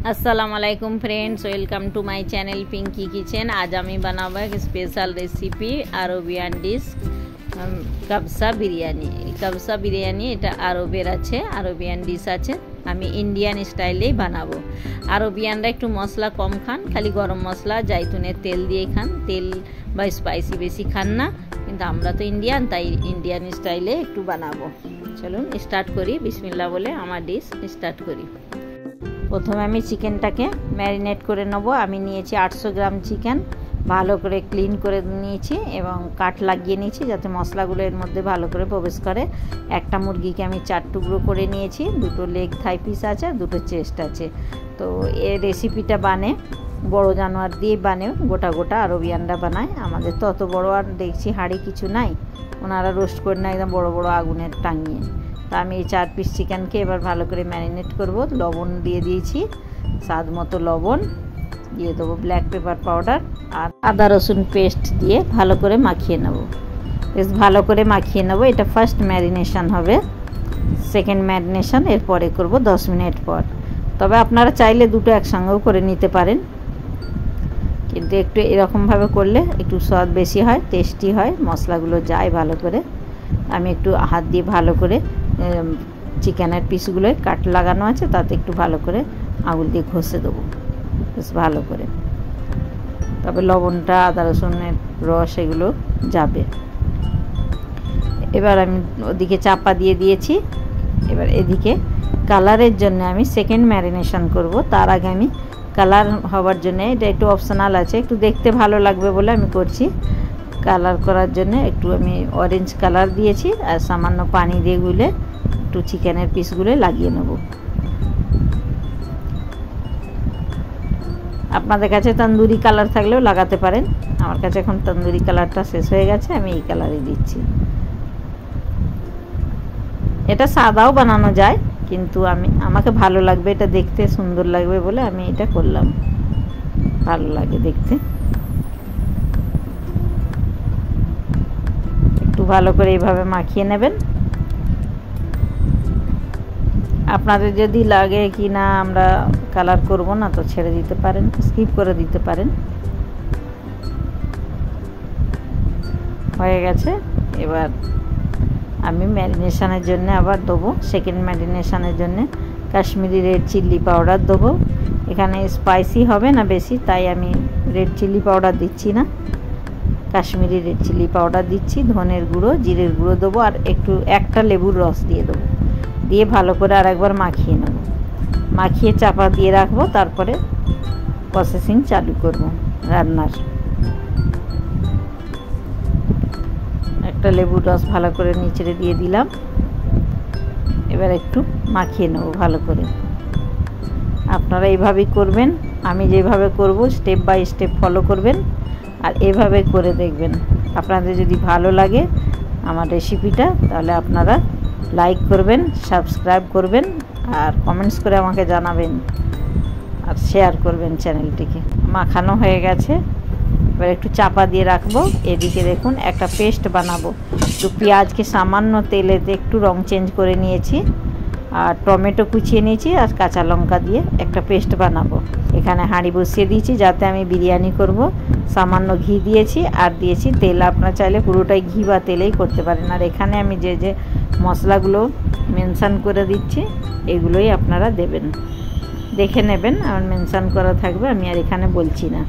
अस्सलाम वालेकुम friends, welcome to my channel Pinky kitchen. आज हमें बनाबो एक स्पेशल रेसिपি আরবিয়ান ডিশ কবসা বিরিয়ানি। কবসা বিরিয়ানি এটা আরবের আছে, আরবিয়ান ডিশ আছে। আমি ইন্ডিয়ান স্টাইলেই বানাবো। আরবিয়ানরা একটু মশলা কম খান, খালি গরম মশলা জাইতুনের তেল দিয়ে খান, তেল বা স্পাইসি বেশি খান না। কিন্তু আমরা তো ইন্ডিয়ান, তাই ইন্ডিয়ান স্টাইলে একটু বানাবো। চলুন স্টার্ট করি, বিসমিল্লাহ বলে আমার ডিশ স্টার্ট করি। প্রথমে আমি চিকেনটাকে ম্যারিনেট করে নেব। আমি নিয়েছি 800 গ্রাম চিকেন, ভালো করে ক্লিন করে নিয়েছি এবং কাট লাগিয়ে নিয়েছি যাতে মশলাগুলো এর মধ্যে ভালো করে প্রবেশ করে। একটা মুরগিকে আমি 4 টুকরো করে নিয়েছি, দুটো লেগ থাই পিস আছে, দুটো চেস্ট আছে। তো এই রেসিপিটা বানে বড় জানোয়ার দিয়ে বানে, গোটা গোটা আরবিয়ানরা বানায়। আমাদের তো অত বড় আর দেখছি হাঁড়ি কিছু নাই, ওনারা রোস্ট করে না একদম বড় বড় আগুনে টাঙিয়ে। তো আমি এই 4 পিস চিকেনকে এবার ভালো করে ম্যারিনেট করব। লবণ দিয়ে দিয়েছি, স্বাদ মতো লবণ দিয়ে দেবো, ব্ল্যাক পেপার পাউডার আর আদা রসুন পেস্ট দিয়ে ভালো করে মাখিয়ে নেব। বেশ ভালো করে মাখিয়ে নেব। এটা ফার্স্ট ম্যারিনেশন হবে, সেকেন্ড ম্যারিনেশন এরপরে করব 10 মিনিট পর। তবে আপনারা চাইলে দুটো একসঙ্গেও করে নিতে পারেন, কিন্তু একটু এরকমভাবে করলে একটু স্বাদ বেশি হয়, টেস্টি হয়, মশলাগুলো যায় ভালো করে। আমি একটু হাত দিয়ে ভালো করে চিকেনের পিসগুলোয় কাট লাগানো আছে, তাতে একটু ভালো করে আঙুল দিয়ে ঘষে দেবো বেশ ভালো করে। তবে লবণটা, আদা রসুনের রস এগুলো যাবে। এবার আমি ওদিকে চাপা দিয়ে দিয়েছি। এবার এদিকে কালারের জন্য আমি সেকেন্ড ম্যারিনেশন করব। তার আগে আমি কালার হওয়ার জন্য, এটা একটু অপশনাল আছে, একটু দেখতে ভালো লাগবে বলে আমি করছি। কালার করার জন্য একটু আমি অরেঞ্জ কালার দিয়েছি আর সামান্য পানি দিয়ে গুলে একটু চিকেনের পিসগুলো লাগিয়ে নেব। আপনাদের কাছে তন্দুরি কালার থাকলেও লাগাতে পারেন, আমার কাছে এখন তন্দুরি কালারটা শেষ হয়ে গেছে, আমি এই কালারই দিচ্ছি। এটা সাদাও বানানো যায়, কিন্তু আমাকে ভালো লাগবে, এটা দেখতে সুন্দর লাগবে বলে আমি এটা করলাম, ভালো লাগে দেখতে। একটু ভালো করে এইভাবে মাখিয়ে নেবেন। আপনাদের যদি লাগে কি না আমরা কালার করব না, তো ছেড়ে দিতে পারেন, স্কিপ করে দিতে পারেন। হয়ে গেছে। এবার আমি ম্যারিনেশনের জন্য আবার দেবো, সেকেন্ড ম্যারিনেশনের জন্য কাশ্মীরি রেড চিলি পাউডার দেবো। এখানে স্পাইসি হবে না বেশি, তাই আমি রেড চিলি পাউডার দিচ্ছি না, কাশ্মীরি রেড চিলি পাউডার দিচ্ছি। ধনের গুঁড়ো, জিরের গুঁড়ো দেবো আর একটা লেবুর রস দিয়ে দেবো, দিয়ে ভালো করে আরেকবার মাখিয়ে নেব। মাখিয়ে চাপা দিয়ে রাখবো, তারপরে প্রসেসিং চালু করব রান্নার। একটা লেবুর রস ভালো করে নিচড়ে দিয়ে দিলাম। এবার একটু মাখিয়ে নেব ভালো করে। আপনারা এইভাবেই করবেন, আমি যেভাবে করব স্টেপ বাই স্টেপ ফলো করবেন আর এভাবে করে দেখবেন। আপনাদের যদি ভালো লাগে আমার রেসিপিটা, তাহলে আপনারা লাইক করবেন, সাবস্ক্রাইব করবেন আর কমেন্টস করে আমাকে জানাবেন আর শেয়ার করবেন চ্যানেলটিকে। মাখানো হয়ে গেছে, এবার একটু চাপা দিয়ে রাখবো। এদিকে দেখুন একটা পেস্ট বানাবো। একটু পেঁয়াজকে সামান্য তেলেতে একটু রং চেঞ্জ করে নিয়েছি আর টমেটো কুচিয়ে নিয়েছি আর কাঁচা লঙ্কা দিয়ে একটা পেস্ট বানাবো। এখানে হাঁড়ি বসিয়ে দিয়েছি যাতে আমি বিরিয়ানি করব। সামান্য ঘি দিয়েছি আর দিয়েছি তেল, আপনারা চাইলে পুরোটাই ঘি বা তেলেই করতে পারেন। আর এখানে আমি যে যে মশলাগুলো মেনশান করে দিচ্ছি এগুলোই আপনারা দেবেন, দেখে নেবেন, আমার মেনশান করা থাকবে, আমি আর এখানে বলছি না।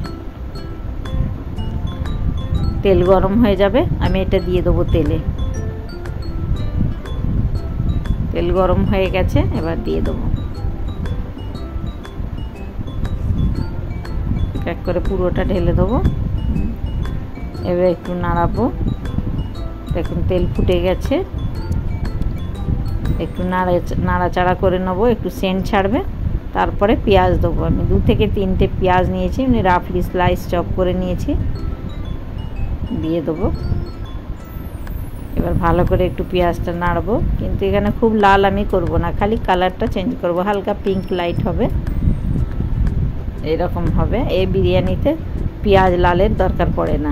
তেল গরম হয়ে যাবে, আমি এটা দিয়ে দেবো তেলে। তেল গরম হয়ে গেছে, এবার দিয়ে দেবো। এক করে পুরোটা ঢেলে দেবো। এবার একটু নাড়াবো। দেখুন তেল ফুটে গেছে, একটু নাড়াচাড়া করে নেবো, একটু সেন্ট ছাড়বে। তারপরে পেঁয়াজ দেবো। আমি 2 থেকে 3টে পেঁয়াজ নিয়েছি, এমনি রাফলি স্লাইস চপ করে নিয়েছি, দিয়ে দেবো। এবার ভালো করে একটু পেঁয়াজটা নাড়বো, কিন্তু এখানে খুব লাল আমি করব না, খালি কালারটা চেঞ্জ করব, হালকা পিঙ্ক লাইট হবে, এরকম হবে। এই বিরিয়ানিতে পেঁয়াজ লালের দরকার পড়ে না।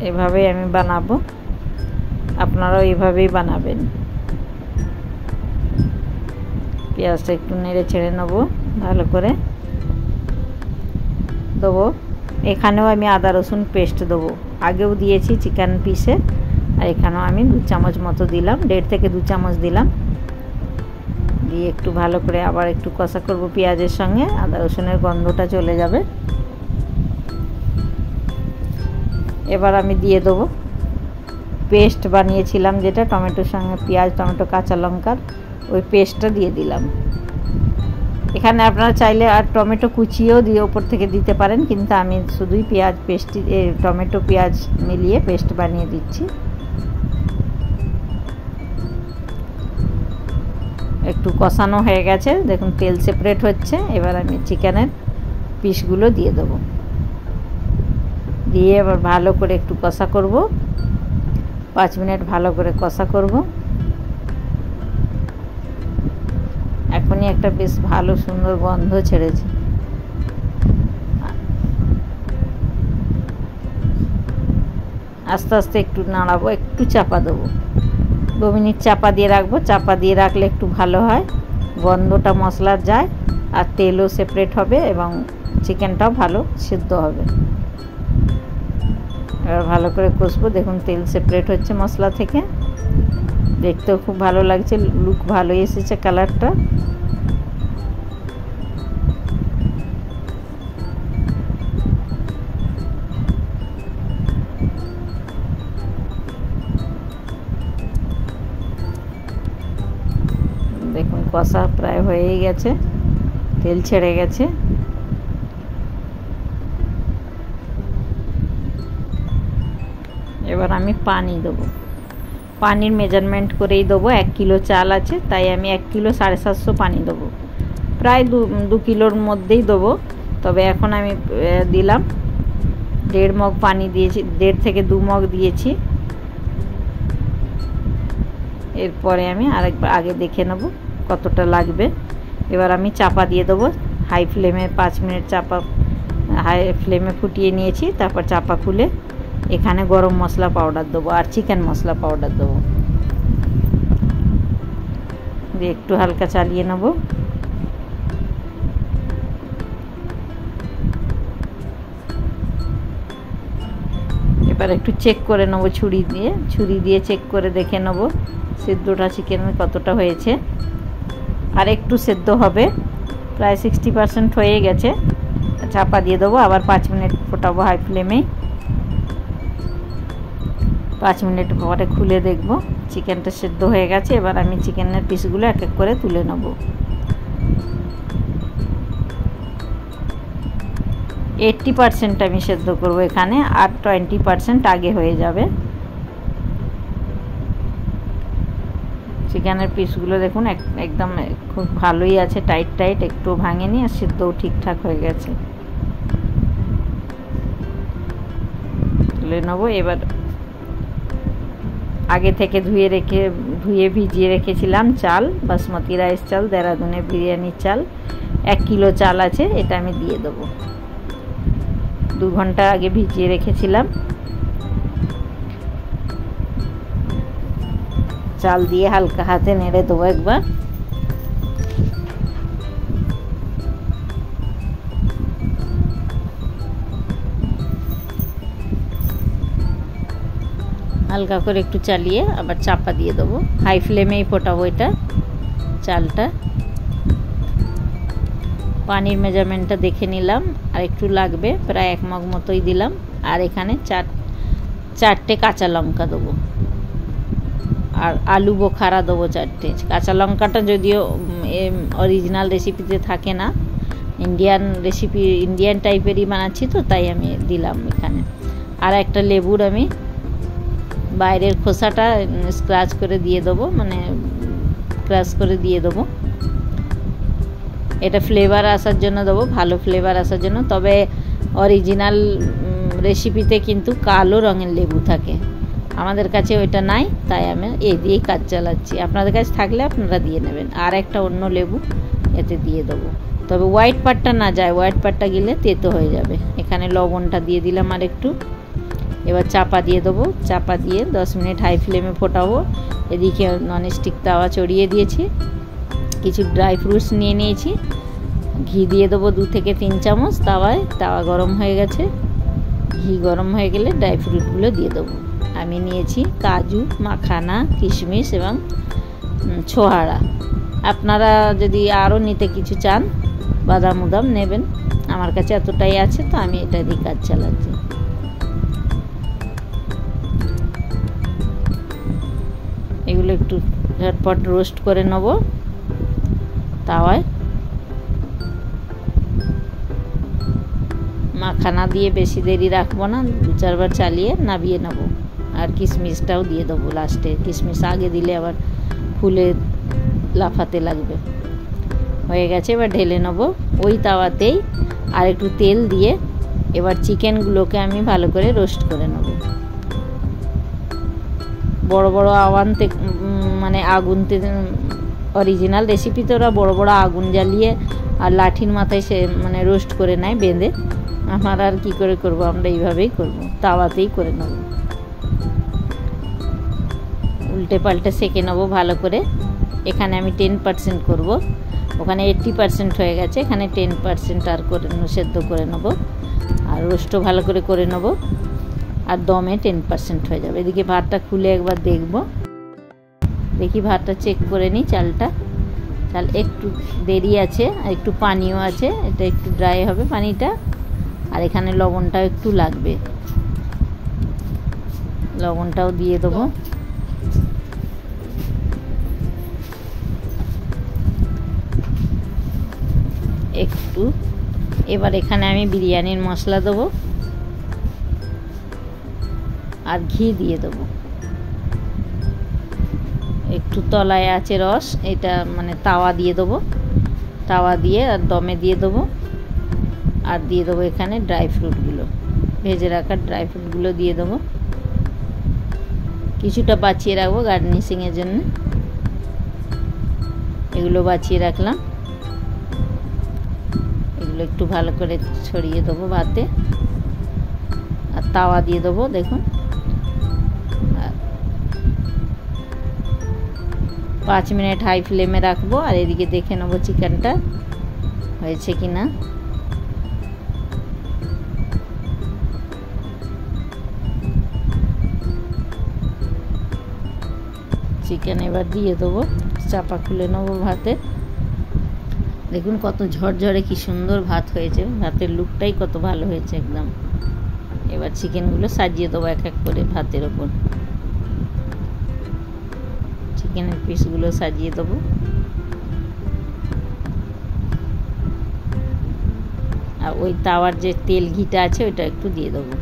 এভাবেই আমি বানাবো, আপনারাও এইভাবেই বানাবেন। পেঁয়াজটা একটু নেড়ে ছেড়ে নেবো ভালো করে। দেবো এখানেও আমি আদা রসুন পেস্ট দেবো, আগেও দিয়েছি চিকেন পিসে, আর এখানেও আমি 2 চামচ মতো দিলাম, 1.5 থেকে 2 চামচ দিলাম। দিয়ে একটু ভালো করে আবার একটু কষা করব পেঁয়াজের সঙ্গে, আদা রসুনের গন্ধটা চলে যাবে। এবার আমি দিয়ে দেবো পেস্ট বানিয়েছিলাম যেটা টমেটোর সঙ্গে, পেঁয়াজ টমেটো কাঁচা লঙ্কার, ওই পেস্টটা দিয়ে দিলাম। এখানে আপনারা চাইলে আর টমেটো কুচিয়েও দিয়ে ওপর থেকে দিতে পারেন, কিন্তু আমি শুধুই পেঁয়াজ পেস্ট টমেটো পেঁয়াজ মিলিয়ে পেস্ট বানিয়ে দিচ্ছি। একটু কষানো হয়ে গেছে, দেখুন তেল সেপারেট হচ্ছে। এবার আমি চিকেনের পিসগুলো দিয়ে দেবো, দিয়ে এবার ভালো করে একটু কষা করব, 5 মিনিট ভালো করে কষা করব। এখনই একটা বেশ ভালো সুন্দর গন্ধ ছেড়েছে। আস্তে আস্তে একটু নাড়াবো, একটু চাপা দেবো, 2 মিনিট চাপা দিয়ে রাখবো। চাপা দিয়ে রাখলে একটু ভালো হয়, গন্ধটা মশলার যায় আর তেলও সেপারেট হবে এবং চিকেনটাও ভালো সিদ্ধ হবে। এবার ভালো করে কষবো, দেখুন তেল সেপারেট হচ্ছে মশলা থেকে, দেখতেও খুব ভালো লাগছে, লুক ভালোই এসেছে কালারটা। দেখুন কষা প্রায় হয়েই গেছে, তেল ছেড়ে গেছে। এবার আমি পানি দেবো, পানির মেজারমেন্ট করেই দেবো। 1 কিলো চাল আছে, তাই আমি 1 কিলো 750 পানি দেবো, প্রায় 2 কিলোর মধ্যেই দেবো। তবে এখন আমি দিলাম 1.5 মগ পানি দিয়েছি, 1.5 থেকে 2 মগ দিয়েছি। এরপরে আমি আরেকবার আগে দেখে নেব কতটা লাগবে। এবার আমি চাপা দিয়ে দেবো হাই ফ্লেমে, 5 মিনিট চাপা হাই ফ্লেমে ফুটিয়ে নিয়েছি। তারপর চাপা খুলে এখানে গরম মশলা পাউডার দেবো আর চিকেন মশলা পাউডার দেবো, দিয়ে একটু হালকা চালিয়ে নেব। এবার একটু চেক করে নেবো ছুরি দিয়ে চেক করে দেখে নেব সিদ্ধটা চিকেনের কতটা হয়েছে। আর একটু সেদ্ধ হবে, প্রায় 60% হয়ে গেছে। চাপা দিয়ে দেবো, আবার 5 মিনিট ফোটাবো হাই ফ্লেমেই। 5 মিনিট পরে খুলে দেখব চিকেনটা সেদ্ধ হয়ে গেছে। এবার আমি চিকেনের পিসগুলো এক এক করে তুলে নেব। 80% আমি সেদ্ধ করব এখানে, আর 20% আগে হয়ে যাবে। চিকেনের পিসগুলো দেখুন একদম খুব ভালোই আছে, টাইট, একটু ভাঙেনি, আর সিদ্ধও ঠিকঠাক হয়ে গেছে। তুলে নেবো। এবার আগে থেকে ধুয়ে ভিজিয়ে রেখেছিলাম চাল, বাসমতি রাইস চাল, দেরাদুনের বিরিয়ানির চাল, 1 কিলো চাল আছে, এটা আমি দিয়ে দেবো। 2 ঘন্টা আগে ভিজিয়ে রেখেছিলাম। চাল দিয়ে হালকা হাতে নেড়ে দেবো একবার। হালকা করে একটু চালিয়ে আবার চাপা দিয়ে দেবো, হাই ফ্লেমেই ফোটাবো এটা চালটা। পানির মেজারমেন্টটা দেখে নিলাম, আর একটু লাগবে, প্রায় 1 মগ মতোই দিলাম। আর এখানে 4টে কাঁচা লঙ্কা দেবো, আর আলু বোখারা দেবো 4টে। কাঁচা লঙ্কাটা যদিও অরিজিনাল রেসিপিতে থাকে না, ইন্ডিয়ান টাইপেরই বানাচ্ছি তো, তাই আমি দিলাম এখানে। আর একটা লেবুর আমি বাইরের খোসাটা স্ক্র্যাচ করে দিয়ে দেবো, মানে ক্রাশ করে দিয়ে দেবো। এটা ফ্লেভার আসার জন্য দেবো, ভালো ফ্লেভার আসার জন্য। তবে অরিজিনাল রেসিপিতে কিন্তু কালো রঙের লেবু থাকে, আমাদের কাছে ওইটা নাই, তাই আমি এই দিয়েই কাজ চালাচ্ছি। আপনাদের কাছে থাকলে আপনারা দিয়ে নেবেন। আর একটা অন্য লেবু এতে দিয়ে দেবো, তবে হোয়াইট পার্টটা না যায়, হোয়াইট পার্টটা গেলে তেতো হয়ে যাবে। এখানে লবণটা দিয়ে দিলাম আর একটু। এবার চাপা দিয়ে দেবো, চাপা দিয়ে 10 মিনিট হাই ফ্লেমে ফোটাবো। এদিকে ননস্টিক তাওয়া চড়িয়ে দিয়েছি, কিছু ড্রাই ফ্রুটস নিয়ে নিয়েছি। ঘি দিয়ে দেবো 2 থেকে 3 চামচ তাওয়ায়। তাওয়া গরম হয়ে গেছে, ঘি গরম হয়ে গেলে ড্রাই ফ্রুটগুলো দিয়ে দেবো। আমি নিয়েছি কাজু, মাখানা, কিশমিশ এবং ছোহারা। আপনারা যদি আরও নিতে কিছু চান বাদাম উদাম নেবেন। আমার কাছে এতটাই আছে, তো আমি এটা দিয়ে কাজ চালাচ্ছি। এগুলো একটু ঝটপট রোস্ট করে নেব তাওয়ায়। মাখানা দিয়ে বেশি দেরি রাখবো না, 2-4 বার চালিয়ে নামিয়ে নেব। আর কিশমিশটাও দিয়ে দেবো লাস্টে। কিশমিশ আগে দিলে আবার ফুলে লাফাতে লাগবে। হয়ে গেছে, এবার ঢেলে নেব ওই তাওয়াতেই। আর একটু তেল দিয়ে এবার চিকেনগুলোকে আমি ভালো করে রোস্ট করে নেব। বড় বড় আওয়ানতে মানে আগুনতে, অরিজিনাল রেসিপিতে ওরা বড় বড় আগুন জ্বালিয়ে আর লাঠির মাথায় সে মানে রোস্ট করে নেয় বেঁধে। আমার আর কি করে করব, আমরা এইভাবেই করব, তাওয়াতেই করে নেব। উল্টে পাল্টে সেঁকে নেব ভালো করে। এখানে আমি 10% করব, ওখানে 80% হয়ে গেছে, এখানে 10% আর করে সেদ্ধ করে নেব। আর রোস্টও ভালো করে করে নেব, আর দমে 10% হয়ে যাবে। এদিকে ভাতটা খুলে একবার দেখব, দেখি ভাতটা চেক করে নিই চালটা। চাল একটু দেরি আছে, আর একটু পানিও আছে, এটা একটু ড্রাই হবে পানিটা। আর এখানে লবণটাও একটু লাগবে, লবণটাও দিয়ে দেবো। একটু এবার এখানে আমি বিরিয়ানির মশলা দেবো আর ঘি দিয়ে দেবো। একটু তলায় আছে রস, এটা মানে তাওয়া দিয়ে দেবো। তাওয়া দিয়ে আর দমে দিয়ে দেবো। আর দিয়ে দেবো এখানে ড্রাই ফ্রুটগুলো, ভেজে রাখা ড্রাই ফ্রুটগুলো দিয়ে দেবো। কিছুটা বাঁচিয়ে রাখবো গার্নিশিংয়ের জন্য, এগুলো বাঁচিয়ে রাখলাম। এগুলো একটু ভালো করে ছড়িয়ে দেবো ভাতে। আর তাওয়া দিয়ে দেবো, দেখুন। আর 5 মিনিট হাই ফ্লেমে রাখবো। আর এদিকে দেখে নেবো চিকেনটা হয়েছে কি না। চিকেন এবার দিয়ে দেবো, চাপা খুলে নেবো ভাতে। দেখুন কত ঝরঝরে কি সুন্দর ভাত হয়েছে, ভাতের লুকটাই কত ভালো হয়েছে একদম। এবার চিকেনগুলো সাজিয়ে দেবো এক এক করে ভাতের ওপর। চিকেনের পিসগুলো সাজিয়ে দেবো। আর ওই তাওয়ার যে তেল ঘিটা আছে ওইটা একটু দিয়ে দেবো।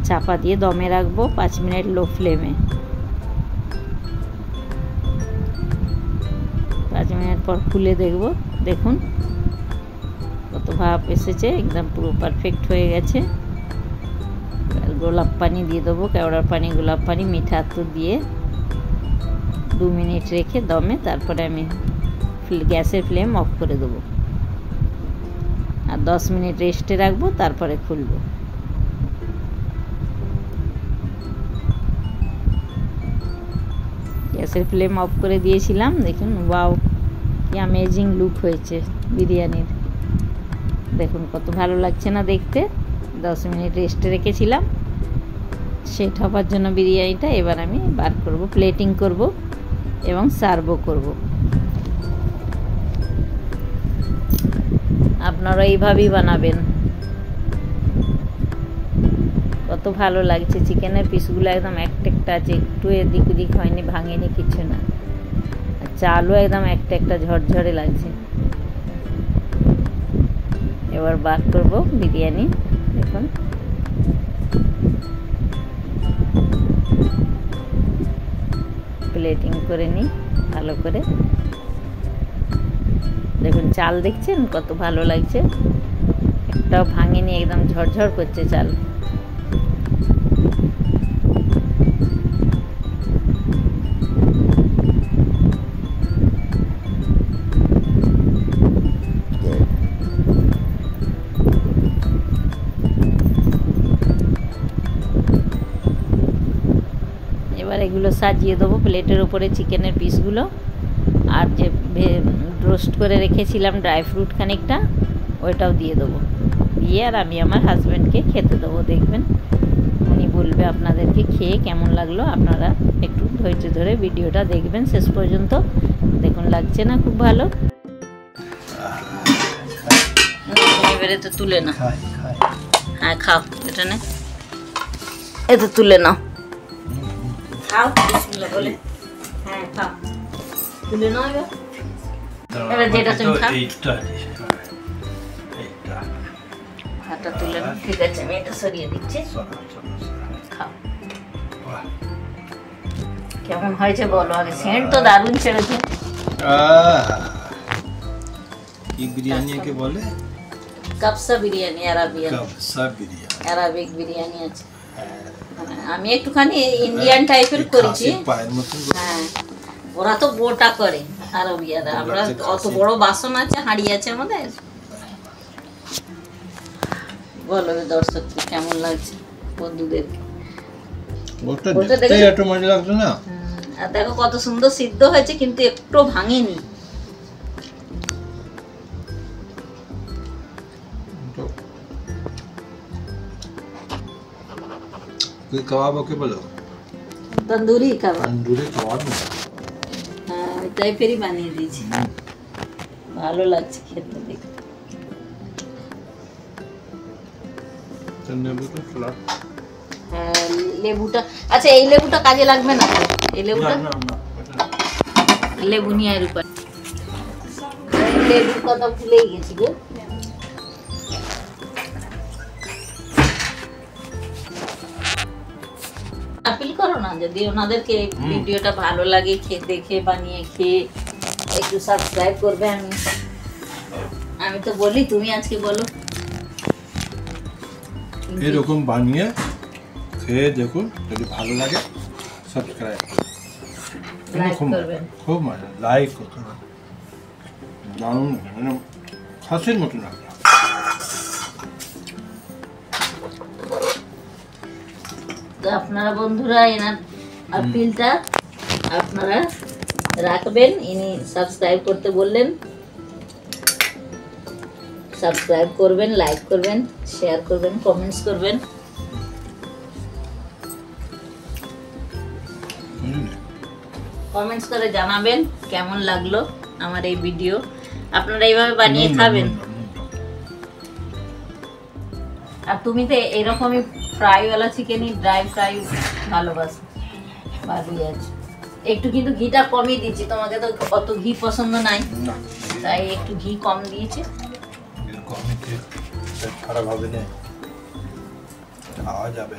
চাপা দিয়ে দমে রাখবো 5 মিনিট লো ফ্লেমে। 5 মিনিট পর খুলে দেখব, দেখুন কত ভাপ এসেছে, একদম পুরো পারফেক্ট হয়ে গেছে। গোলাপ পানি দিয়ে দেবো, কেওড়ার পানি, গোলাপ পানি, মিঠা আতর দিয়ে 2 মিনিট রেখে দমে, তারপরে আমি গ্যাসের ফ্লেম অফ করে দেবো। আর 10 মিনিট রেস্টে রাখবো, তারপরে খুলবো। গ্যাসের ফ্লেম অফ করে দিয়েছিলাম, দেখুন ওয়াও কি অ্যামেজিং লুক হয়েছে বিরিয়ানির। দেখুন কত ভালো লাগছে না দেখতে। 10 মিনিট রেস্টে রেখেছিলাম সেট হবার জন্য বিরিয়ানিটা। এবার আমি বার করব, প্লেটিং করব এবং সার্ভও করব। আপনারা এইভাবেই বানাবেন, কত ভালো লাগছে। চিকেনের পিসগুলো একদম একটা আছে, একটু এদিক ওদিক হয়নি, ভাঙেনি, কিছু না। আর চালও একদম একটা ঝরঝরে লাগছে। এবার বার করব বিরিয়ানি, দেখুন প্লেটিং করে নিই ভালো করে। দেখুন চাল দেখছেন কত ভালো লাগছে, একটাও ভাঙেনি, একদম ঝরঝর করছে চাল। এগুলো সাজিয়ে দেবো প্লেটের ওপরে, চিকেনের পিসগুলো। আর যে রোস্ট করে রেখেছিলাম ড্রাই ফ্রুট খানিকটা, ওইটাও দিয়ে দেবো। দিয়ে আর আমি আমার হাজব্যান্ডকে খেতে দেবো। দেখবেন, উনি বলবে আপনাদেরকে খেয়ে কেমন লাগলো। আপনারা একটু ধৈর্য ধরে ভিডিওটা দেখবেন শেষ পর্যন্ত। দেখুন, লাগছে না খুব ভালো? এবারে তো তুলে না। হ্যাঁ খাও, এটা নে, এটা তুলে নাও, খাও বলে। হ্যাঁ খাও, তুলে নাও। এবার যেটা তুমি খাও, হাতটা তুলে নাও। ঠিক আছে, আমি এটা সরিয়ে দিচ্ছি। খাও, কেমন হয়েছে বলো আগে। সেন্ট তো দারুণ ছেড়েছে। কি বিরিয়ানি কে বলে? কাবসা বিরিয়ানি, আরাবিয়ান কাবসা বিরিয়ানি, আরাবিক বিরিয়ানি আছে। আমি একটুখানি ইন্ডিয়ান টাইপের করেছি। হ্যাঁ, ওরা তো গোটা করে আরবিয়ারা, আমরা অত বড় বাসন আছে, হাঁড়ি আছে আমাদের। বলো দর্শককে কেমন লাগছে, বন্ধুদেরকে। ওটা দেখতে একটু মজা লাগছে না? আর দেখো কত সুন্দর সিদ্ধ হয়েছে, কিন্তু একটু ভাঙেনি। कोई कबाब के बोलो? तंदूरी कबाब। तंदूरी कबाब ना? हाँ, ওইটাই ফেরি বানিয়ে দিয়েছি। ভালো লাগছে খেতে দেখতে। লেবুটা ফ্ল্যাট। হ্যাঁ, লেবুটা, আচ্ছা এই লেবুটা কাজে লাগবে না? এই লেবুটা না না, লেবু নিয়ে এর উপর। লেবুর কথা ভুলেই গেছি গো। আপিল করো না, যদি ওনাদেরকে ভিডিওটা ভালো লাগে, খেয়ে দেখে বানিয়ে খেয়ে একটু সাবস্ক্রাইব করবে। আমি তো বলি, তুমি আজকে বলো। এরকম বানিয়ে খেয়ে দেখুন, যদি ভালো লাগে সাবস্ক্রাইব করবেন। খুব মজা, লাইক করবেন। দারুণ, মানে খাসির মতো না। তো আপনারা বন্ধুরা এনার আপিলটা আপনারা রাখবেন। ইনি সাবস্ক্রাইব করতে বললেন, সাবস্ক্রাইব করবেন, লাইক করবেন, শেয়ার করবেন, কমেন্টস করবেন। কমেন্টস করে জানাবেন কেমন লাগলো আমার এই ভিডিও। আপনারা এইভাবে বানিয়ে খাবেন। আর তুমি তো এরকমই ফ্রাইওয়ালা চিকেনই, ড্রাই ফ্রাই ভালোবাসো। ভালোই আছে। একটু কিন্তু ঘিটা কমই দিচ্ছি, তোমাকে তো অত ঘি পছন্দ নাই, তাই একটু ঘি কম দিয়েছি। খারাপ হবে না, খাওয়া যাবে।